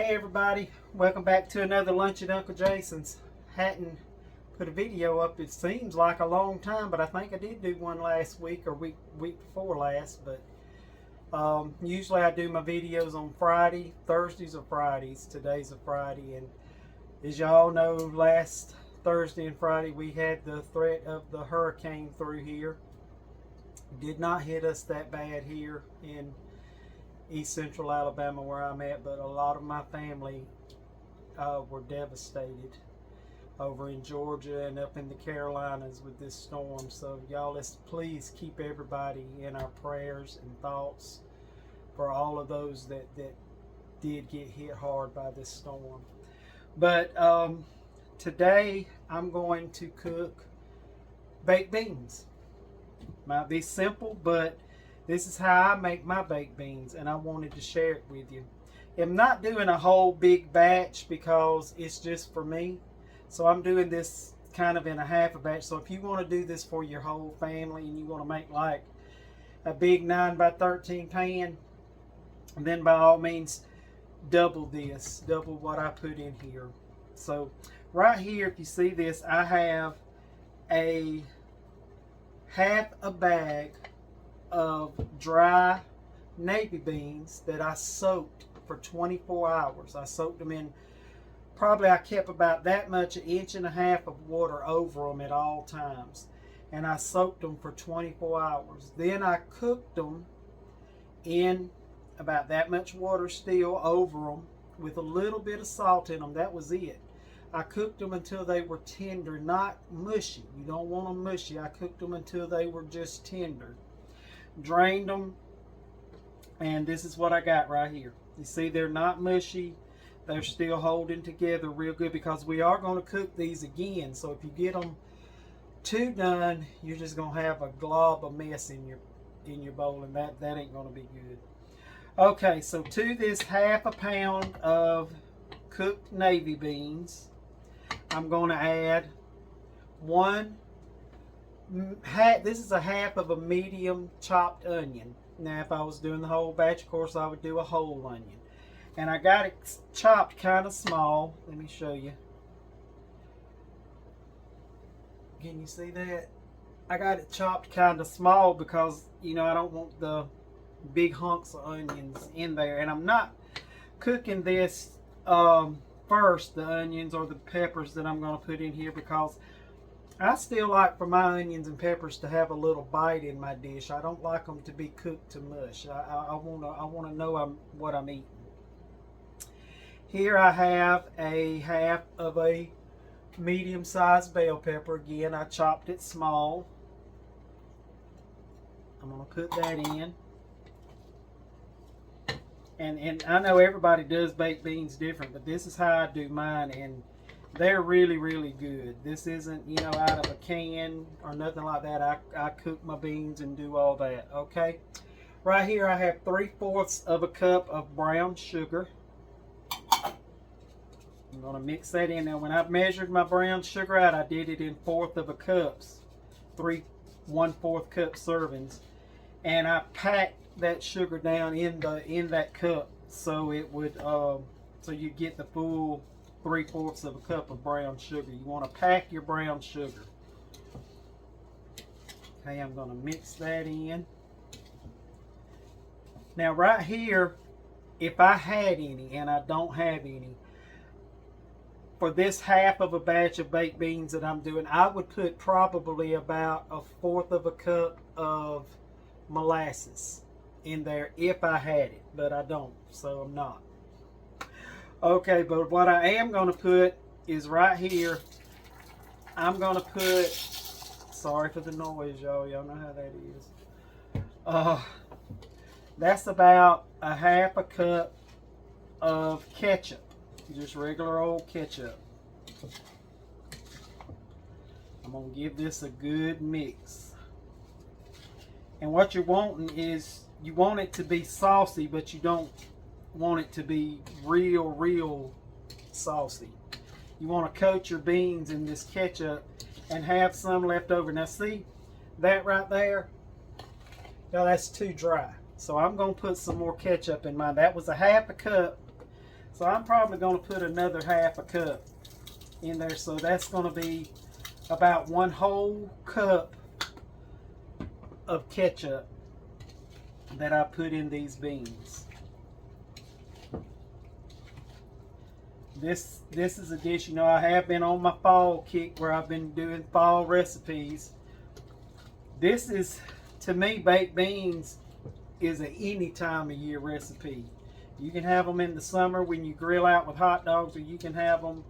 Hey everybody, welcome back to another lunch at Uncle Jason's. Hadn't put a video up, it seems like a long time, but I think I did do one last week or week before last. But usually I do my videos on Friday, Thursdays or Fridays. Today's a Friday, and as y'all know, last Thursday and Friday we had the threat of the hurricane through here. Did not hit us that bad here in East Central Alabama where I'm at, but a lot of my family were devastated over in Georgia and up in the Carolinas with this storm. So y'all, let's please keep everybody in our prayers and thoughts for all of those that did get hit hard by this storm. But today I'm going to cook baked beans. Might be simple, but this is how I make my baked beans, and I wanted to share it with you. I'm not doing a whole big batch because it's just for me. So I'm doing this kind of in a half a batch. So if you want to do this for your whole family and you want to make like a big 9 by 13 pan, then by all means double this, double what I put in here. So right here, if you see this, I have a half a bag of dry navy beans that I soaked for 24 hours. I soaked them in, probably I kept about that much, 1.5 inches of water over them at all times. And I soaked them for 24 hours. Then I cooked them in about that much water still over them with a little bit of salt in them. That was it. I cooked them until they were tender, not mushy. You don't want them mushy. I cooked them until they were just tender. Drained them, and this is what I got right here. You see, they're not mushy. They're still holding together real good because we are going to cook these again. So if you get them too done, you're just going to have a glob of mess in your bowl, and that ain't going to be good. Okay, so to this half a pound of cooked navy beans, I'm going to add this is a half of a medium chopped onion. Now if I was doing the whole batch, of course I would do a whole onion. And I got it chopped kind of small. Let me show you. Can you see that? I got it chopped kind of small because, you know, I don't want the big hunks of onions in there. And I'm not cooking this first, the onions or the peppers that I'm going to put in here, because I still like for my onions and peppers to have a little bite in my dish. I don't like them to be cooked to mush. I want to know what I'm eating. Here I have a half of a medium-sized bell pepper. Again, I chopped it small. I'm going to put that in. And I know everybody does baked beans different, but this is how I do mine, and they're really, really good. This isn't, you know, out of a can or nothing like that. I cook my beans and do all that, okay? Right here I have 3/4 of a cup of brown sugar. I'm going to mix that in. Now, when I measured my brown sugar out, I did it in 1/4 of a cups. 1/4 cup servings. And I packed that sugar down in that cup so it would, so you get the full 3/4 of a cup of brown sugar. You want to pack your brown sugar. Okay, I'm going to mix that in. Now right here, if I had any, and I don't have any, for this half of a batch of baked beans that I'm doing, I would put probably about 1/4 of a cup of molasses in there if I had it, but I don't, so I'm not. Okay, but what I am going to put is right here. I'm going to put, sorry for the noise, y'all know how that is. That's about a half a cup of ketchup, just regular old ketchup. I'm going to give this a good mix. And what you're wanting is, you want it to be saucy, but you don't want it to be real saucy. You want to coat your beans in this ketchup and have some left over. Now see that right there? Now that's too dry. So I'm going to put some more ketchup in mine. That was a half a cup So I'm probably going to put another half a cup in there. So that's going to be about 1 whole cup of ketchup that I put in these beans. This is a dish, you know, I have been on my fall kick where I've been doing fall recipes. This is, to me, baked beans is a any time of year recipe. You can have them in the summer when you grill out with hot dogs, or you can have them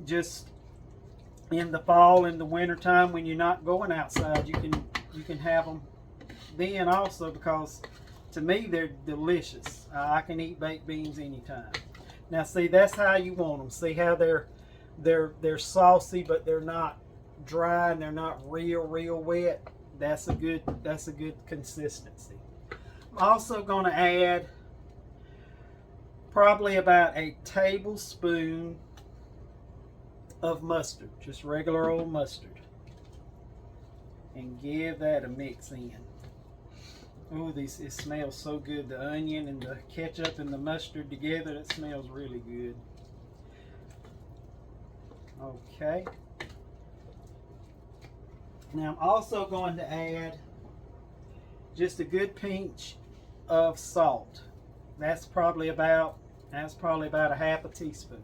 just in the fall, in the winter time when you're not going outside. You can have them then also, because to me they're delicious. I can eat baked beans anytime. Now see, that's how you want them. See how they're saucy, but they're not dry and they're not real wet. That's a good consistency. I'm also going to add probably about a tablespoon of mustard, just regular old mustard, and give that a mix in. Oh, it smells so good. The onion and the ketchup and the mustard together, it smells really good. Okay. Now I'm also going to add just a good pinch of salt. That's probably about a half a teaspoon.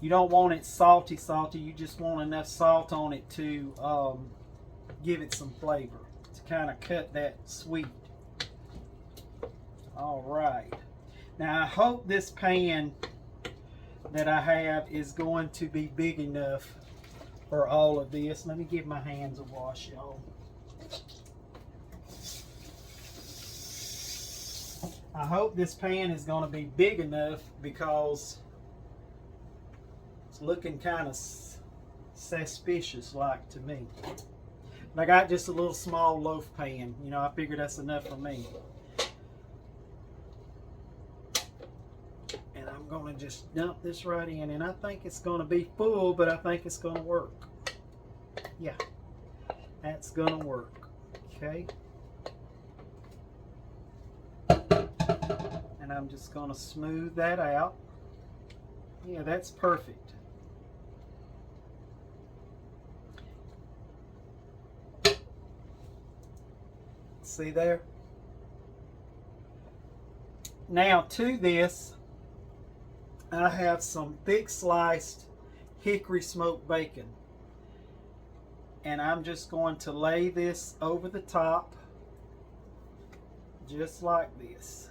You don't want it salty. You just want enough salt on it to give it some flavor, to kind of cut that sweet. All right. Now I hope this pan that I have is going to be big enough for all of this. Let me give my hands a wash, y'all. I hope this pan is going to be big enough, because it's looking kind of suspicious like to me. And I got just a little small loaf pan. You know, I figured that's enough for me. And I'm going to just dump this right in. And I think it's going to be full, but I think it's going to work. Yeah, that's going to work. Okay. And I'm just going to smooth that out. Yeah, that's perfect. See there? Now to this, I have some thick sliced hickory smoked bacon. And I'm just going to lay this over the top, just like this.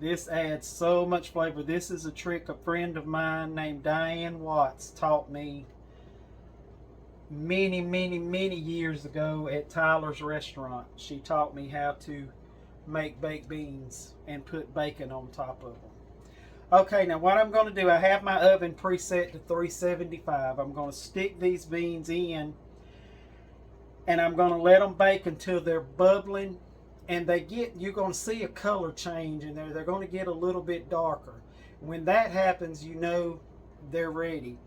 This adds so much flavor. This is a trick a friend of mine named Diane Watts taught me many years ago at Tyler's restaurant. She taught me how to make baked beans and put bacon on top of them. Okay, now what I'm going to do, I have my oven preset to 375. I'm going to stick these beans in, and I'm going to let them bake until they're bubbling, and you're going to see a color change in there. They're going to get a little bit darker. When that happens, you know they're ready.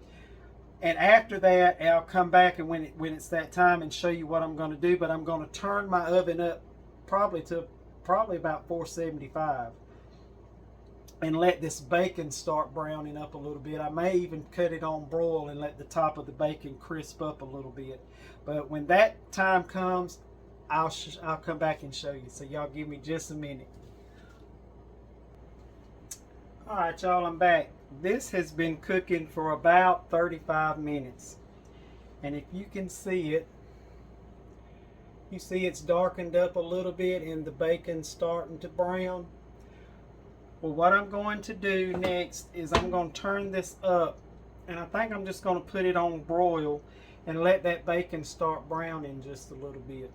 And after that, I'll come back and when it's that time and show you what I'm going to do. But I'm going to turn my oven up probably about 475 and let this bacon start browning up a little bit. I may even cut it on broil and let the top of the bacon crisp up a little bit. But when that time comes, I'll come back and show you. So y'all give me just a minute. All right, y'all, I'm back. This has been cooking for about 35 minutes. And if you can see it, you see it's darkened up a little bit and the bacon's starting to brown. Well, what I'm going to do next is I'm going to turn this up, and I think I'm just going to put it on broil and let that bacon start browning just a little bit.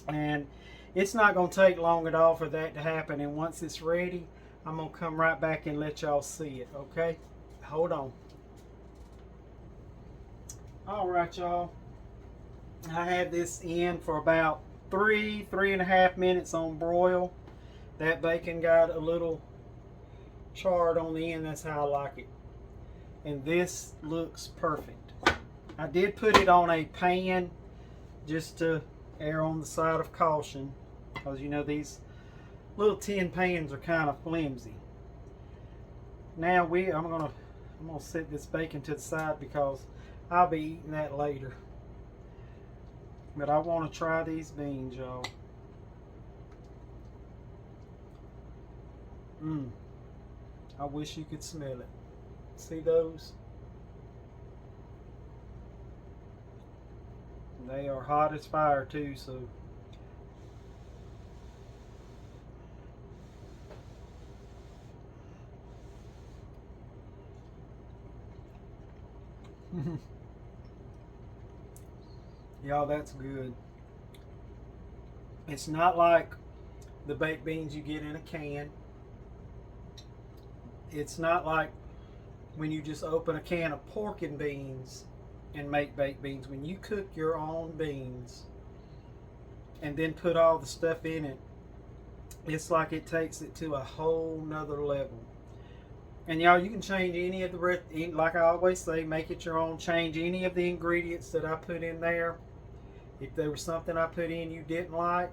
And it's not going to take long at all for that to happen. And once it's ready, I'm going to come right back and let y'all see it, okay? Hold on. All right, y'all. I had this in for about 3.5 minutes on broil. That bacon got a little charred on the end. That's how I like it. And this looks perfect. I did put it on a pan just to err on the side of caution, because you know these little tin pans are kind of flimsy. Now I'm gonna set this bacon to the side because I'll be eating that later. But I want to try these beans, y'all. I wish you could smell it. See those? They are hot as fire too, so y'all, that's good. It's not like the baked beans you get in a can. It's not like when you just open a can of pork and beans and make baked beans. When you cook your own beans and then put all the stuff in it, it's like it takes it to a whole nother level. And y'all, you can change any of the, like I always say, make it your own. Change any of the ingredients that I put in there. If there was something I put in you didn't like,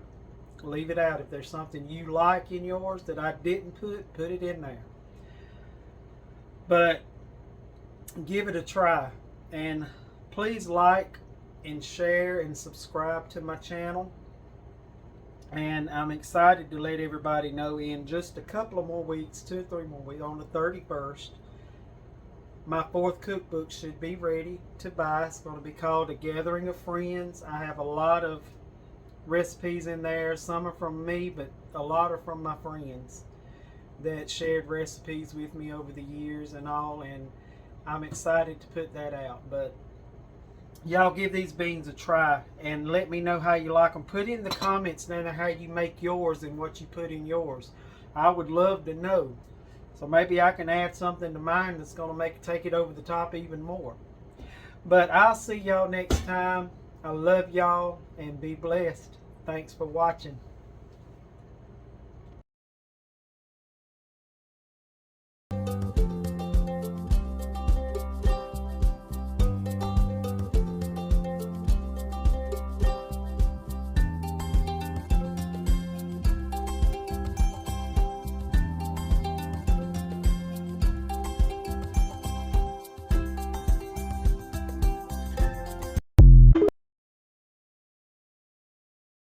leave it out. If there's something you like in yours that I didn't put it in there. But give it a try. And please like and share and subscribe to my channel. And I'm excited to let everybody know in just a couple of more weeks, 2 or 3 more weeks, on the 31st, my 4th cookbook should be ready to buy. It's going to be called A Gathering of Friends. I have a lot of recipes in there. Some are from me, but a lot are from my friends that shared recipes with me over the years and all. And I'm excited to put that out. But y'all give these beans a try and let me know how you like them. Put in the comments down there how you make yours and what you put in yours. I would love to know. So maybe I can add something to mine that's going to take it over the top even more. But I'll see y'all next time. I love y'all and be blessed. Thanks for watching.